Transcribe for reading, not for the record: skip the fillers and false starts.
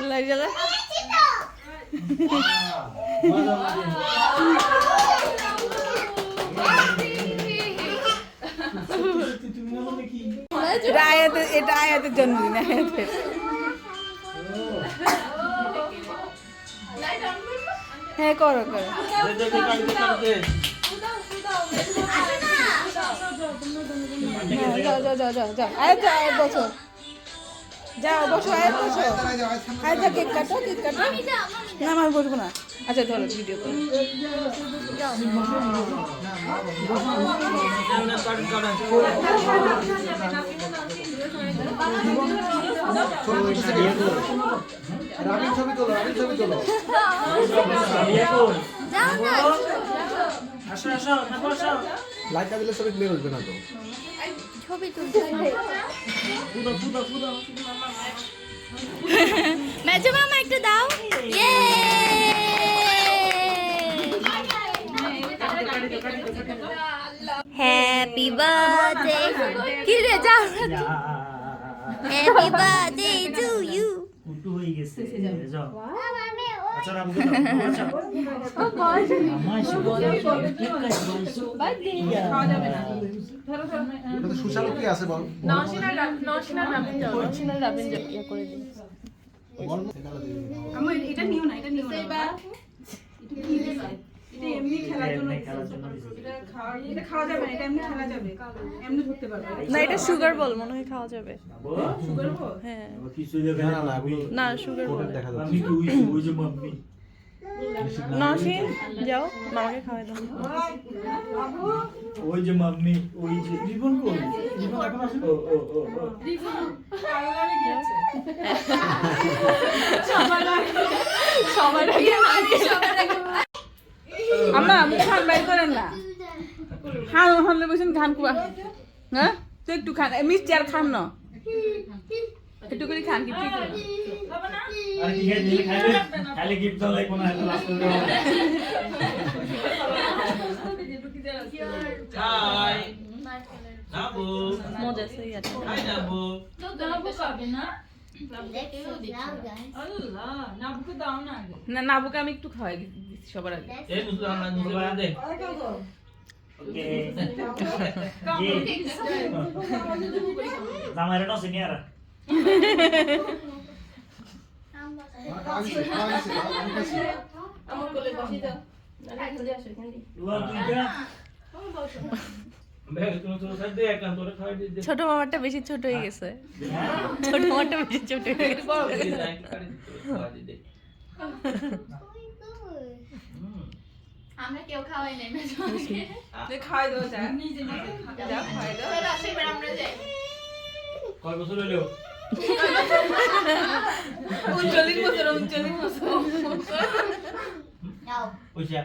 light জ্বালা এটা আয়াতের জন্মদিন আয়াতের হ্যাঁ করো করো যাও যাও যাও যাও যাও আয়াত বসো যাও বসো আয়াত বসো আয়াত কেক কাটো না আমি বসবো না আচ্ছা ধরো ভিডিও করো ছবি তোলো লাইটটা দিলে ছবি ক্লিয়ার হচ্ছে না তো ছবি তুলতে মেজো মামা একটু দাও হ্যাপি বার্থডে কি রে যাও হ্যাপি বার্থডে টু ইউ কুটু হয়ে গেছে যাও আচ্ছা রামকে দাও এটা তো সুশালো কি আছে বল নশিনা রাবেন যাও ইয়া করে দিই আমার এটা নিও না এটা এমনি খেলার জন্য এটা খাওয়া যাবে না এটা এমনি খেলা যাবে এমনি ধরতে পারবে না এটা সুগার বল মনে হয় খাওয়া যাবে সুগার বল হ্যাঁ কিছু দেবে না না সুগার বল দেখা যাচ্ছে আমি কি ওই যে মাম্মি নশিন যাও মামাকে খাওয়াই দাও ওই যে মাম্মি ওই যে রিবন কই রিবন এখন আসে ও পার্লারে গিয়েছে সবার আগে আম্মা মুখ খান বাইর করেন না খান হলে বসেন খান কুয়া হ্যাঁ তো একটু খান মিষ্টি আর খান না একটু করে খান কি ঠিক আরে ঠিক আছে দিলে খাইলে গিফট দাও লাগবে না এত লাস্ট করে চাই যাবো মজা সেই আছে আই যাবো তো দাও খাবে না না নাবুকে আমি একটু খাওয়াই দিচ্ছি সবার আগে এই মুসলা আমরা মুসলা দে ওকে জামাইরা তো সিনিয়র আমার কোলে বসি দাও দুয়া দুইটা ভাই তুমি তো সাথে একলা তোরে খাওয়াই দে ছোট মামারটা বেশি ছোট হয়ে গেছে ছোট মামারটা বেশি ছোট হয়ে গেছে বড় দিদি যাই কাটি খাওয়াই দে আমরা কেউ খাওয়াই নাই মেজবানকে খাওয়াই দাও যা নিজে যা খাওয়াই দাও চলো আসি এবার আমরা যাই কয় বছর হলো 39 বছর ওইটা